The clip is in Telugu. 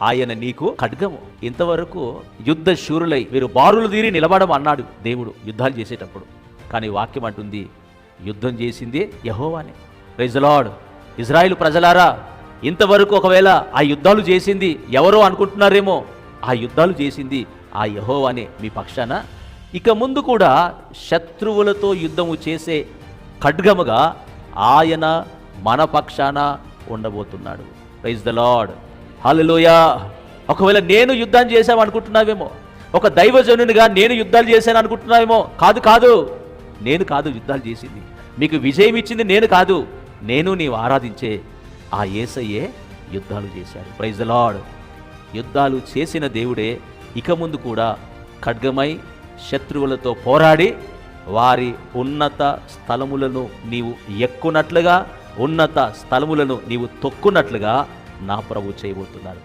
ఆయన నీకు ఖడ్గము. ఇంతవరకు యుద్ధ శూరులై మీరు బారులు తీరి నిలబడం అన్నాడు దేవుడు యుద్ధాలు చేసేటప్పుడు. కానీ వాక్యం అంటుంది యుద్ధం చేసింది యెహోవానే. Praise the lord. ఇజ్రాయేలు ప్రజలారా, ఇంతవరకు ఒకవేళ ఆ యుద్ధాలు చేసింది ఎవరో అనుకుంటున్నారేమో, ఆ యుద్ధాలు చేసింది ఆ యెహోవానే మీ పక్షాన. ఇక ముందు కూడా శత్రువులతో యుద్ధము చేసే ఖడ్గముగా ఆయన మన పక్షాన ఉండబోతున్నాడు. Praise the lord. హల్లెలూయా. ఒకవేళ నేను యుద్ధం చేశాను అనుకుంటున్నావేమో, ఒక దైవజనునిగా నేను యుద్ధాలు చేశాను అనుకుంటున్నావేమో. కాదు కాదు, నేను కాదు యుద్ధాలు చేసింది, మీకు విజయం ఇచ్చింది నేను కాదు, నేను నీవు ఆరాధించే ఆ యేసయ్యే యుద్ధాలు చేశాడు. Praise the Lord. యుద్ధాలు చేసిన దేవుడే ఇక ముందు కూడా ఖడ్గమై శత్రువులతో పోరాడి వారి ఉన్నత స్థలములను నీవు ఎక్కునట్లుగా, ఉన్నత స్థలములను నీవు తొక్కునట్లుగా నా ప్రభు చేయబోతున్నాడు.